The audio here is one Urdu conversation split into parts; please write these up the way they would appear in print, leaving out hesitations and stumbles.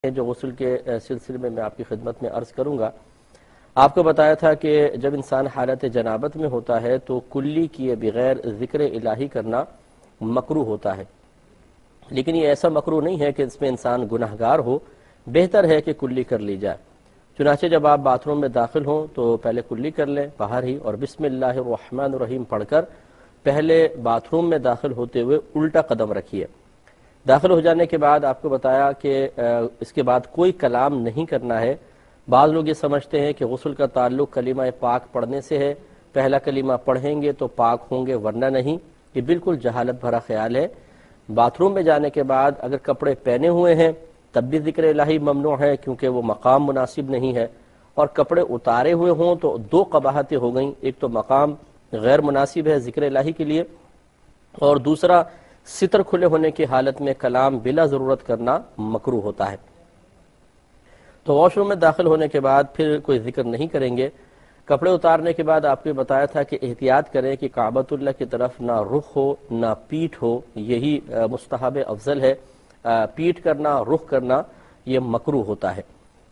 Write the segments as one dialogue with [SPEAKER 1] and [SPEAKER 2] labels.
[SPEAKER 1] جو غسل کے سلسلے میں آپ کی خدمت میں عرض کروں گا۔ آپ کو بتایا تھا کہ جب انسان حالت جنابت میں ہوتا ہے تو کلی کیے بغیر ذکر الہی کرنا مکروہ ہوتا ہے، لیکن یہ ایسا مکروہ نہیں ہے کہ اس میں انسان گناہگار ہو، بہتر ہے کہ کلی کر لی جائے۔ چنانچہ جب آپ باتھ روم میں داخل ہوں تو پہلے کلی کر لیں باہر ہی، اور بسم اللہ الرحمن الرحیم پڑھ کر پہلے باتھ روم میں داخل ہوتے ہوئے الٹا قدم رکھیے۔ داخل ہو جانے کے بعد آپ کو بتایا کہ اس کے بعد کوئی کلام نہیں کرنا ہے۔ بعض لوگ یہ سمجھتے ہیں کہ غسل کا تعلق کلمہ پاک پڑھنے سے ہے، پہلا کلمہ پڑھیں گے تو پاک ہوں گے ورنہ نہیں۔ یہ بالکل جہالت بھرا خیال ہے۔ باتھ روم میں جانے کے بعد اگر کپڑے پہنے ہوئے ہیں تب بھی ذکر الہی ممنوع ہے، کیونکہ وہ مقام مناسب نہیں ہے، اور کپڑے اتارے ہوئے ہوں تو دو قباحتیں ہو گئیں، ایک تو مقام غیر مناسب ہے ذکر الہی کے لیے، اور دوسرا ستر کھلے ہونے کی حالت میں کلام بلا ضرورت کرنا مکروہ ہوتا ہے۔ تو واش روم میں داخل ہونے کے بعد پھر کوئی ذکر نہیں کریں گے۔ کپڑے اتارنے کے بعد آپ کو بتایا تھا کہ احتیاط کریں کہ کعبۃ اللہ کی طرف نہ رخ ہو نہ پیٹھ ہو، یہی مستحب افضل ہے۔ پیٹھ کرنا، رخ کرنا یہ مکروہ ہوتا ہے،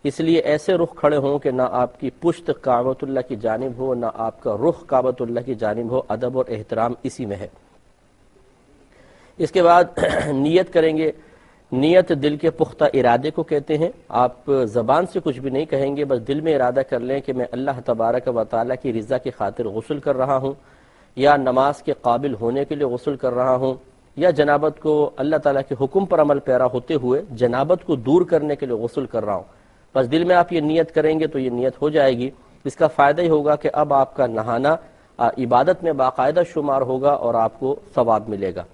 [SPEAKER 1] اس لیے ایسے رخ کھڑے ہوں کہ نہ آپ کی پشت کعبۃ اللہ کی جانب ہو نہ آپ کا رخ کعبۃ اللہ کی جانب ہو۔ ادب اور احترام اسی میں ہے۔ اس کے بعد نیت کریں گے۔ نیت دل کے پختہ ارادے کو کہتے ہیں۔ آپ زبان سے کچھ بھی نہیں کہیں گے، بس دل میں ارادہ کر لیں کہ میں اللہ تبارک و تعالیٰ کی رضا کی خاطر غسل کر رہا ہوں، یا نماز کے قابل ہونے کے لیے غسل کر رہا ہوں، یا جنابت کو اللہ تعالیٰ کے حکم پر عمل پیرا ہوتے ہوئے جنابت کو دور کرنے کے لیے غسل کر رہا ہوں۔ بس دل میں آپ یہ نیت کریں گے تو یہ نیت ہو جائے گی۔ اس کا فائدہ ہی ہوگا کہ اب آپ کا نہانا عبادت میں باقاعدہ شمار ہوگا اور آپ کو ثواب ملے گا۔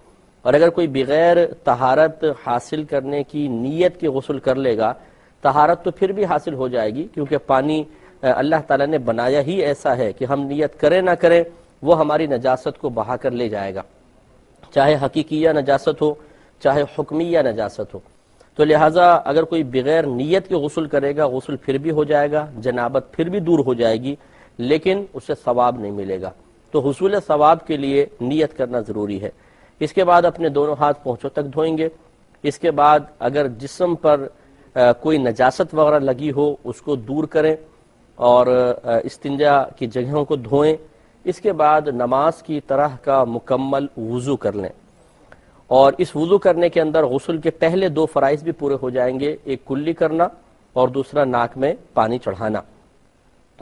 [SPEAKER 1] اور اگر کوئی بغیر طہارت حاصل کرنے کی نیت کے غسل کر لے گا، طہارت تو پھر بھی حاصل ہو جائے گی، کیونکہ پانی اللہ تعالیٰ نے بنایا ہی ایسا ہے کہ ہم نیت کریں نہ کریں وہ ہماری نجاست کو بہا کر لے جائے گا، چاہے حقیقیہ نجاست ہو چاہے حکمیہ نجاست ہو۔ تو لہٰذا اگر کوئی بغیر نیت کے غسل کرے گا، غسل پھر بھی ہو جائے گا، جنابت پھر بھی دور ہو جائے گی، لیکن اسے ثواب نہیں ملے گا۔ تو حصول ثواب کے لیے نیت کرنا ضروری ہے۔ اس کے بعد اپنے دونوں ہاتھ پونچھوں تک دھوئیں گے۔ اس کے بعد اگر جسم پر کوئی نجاست وغیرہ لگی ہو اس کو دور کریں اور استنجا کی جگہوں کو دھوئیں۔ اس کے بعد نماز کی طرح کا مکمل وضو کر لیں، اور اس وضو کرنے کے اندر غسل کے پہلے دو فرائض بھی پورے ہو جائیں گے، ایک کلی کرنا اور دوسرا ناک میں پانی چڑھانا۔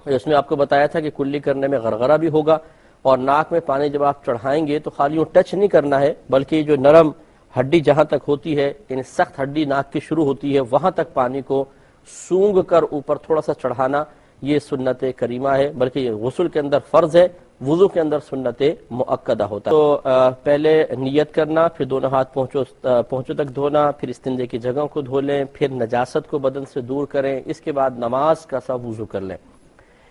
[SPEAKER 1] اس میں آپ کو بتایا تھا کہ کلی کرنے میں غرغرہ بھی ہوگا، اور ناک میں پانی جب آپ چڑھائیں گے تو خالی یوں ٹچ نہیں کرنا ہے، بلکہ جو نرم ہڈی جہاں تک ہوتی ہے، یعنی سخت ہڈی ناک کی شروع ہوتی ہے، وہاں تک پانی کو سونگ کر اوپر تھوڑا سا چڑھانا، یہ سنت کریمہ ہے، بلکہ یہ غسل کے اندر فرض ہے، وضو کے اندر سنت مؤکدہ ہوتا ہے۔ تو پہلے نیت کرنا، پھر دونوں ہاتھ پونچھوں تک دھونا، پھر استنجے کی جگہوں کو دھو لیں، پھر نجاست کو بدن سے دور کریں، اس کے بعد نماز کا سا وضو کر لیں۔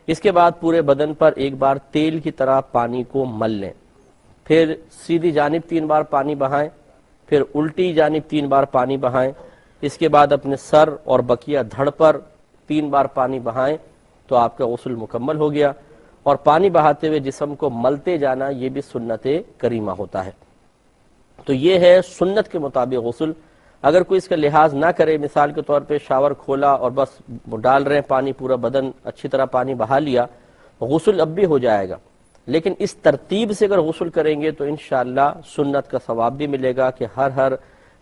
[SPEAKER 1] اس کے بعد پورے بدن پر ایک بار تیل کی طرح پانی کو مل لیں، پھر سیدھی جانب 3 بار پانی بہائیں، پھر الٹی جانب 3 بار پانی بہائیں۔ اس کے بعد اپنے سر اور بقیہ دھڑ پر 3 بار پانی بہائیں تو آپ کا غسل مکمل ہو گیا۔ اور پانی بہاتے ہوئے جسم کو ملتے جانا یہ بھی سنت کریمہ ہوتا ہے۔ تو یہ ہے سنت کے مطابق غسل۔ اگر کوئی اس کا لحاظ نہ کرے، مثال کے طور پہ شاور کھولا اور بس ڈال رہے ہیں پانی، پورا بدن اچھی طرح پانی بہا لیا، غسل اب بھی ہو جائے گا، لیکن اس ترتیب سے اگر غسل کریں گے تو انشاءاللہ سنت کا ثواب بھی ملے گا کہ ہر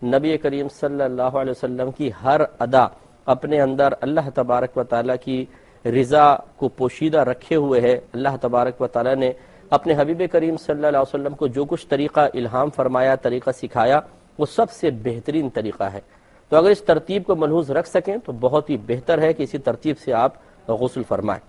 [SPEAKER 1] نبی کریم صلی اللہ علیہ وسلم کی ہر ادا اپنے اندر اللہ تبارک و تعالیٰ کی رضا کو پوشیدہ رکھے ہوئے ہے۔ اللہ تبارک و تعالیٰ نے اپنے حبیب کریم صلی اللہ علیہ وسلم کو جو کچھ طریقہ الہام فرمایا، طریقہ سکھایا، وہ سب سے بہترین طریقہ ہے۔ تو اگر اس ترتیب کو ملحوظ رکھ سکیں تو بہت ہی بہتر ہے کہ اسی ترتیب سے آپ غسل فرمائیں۔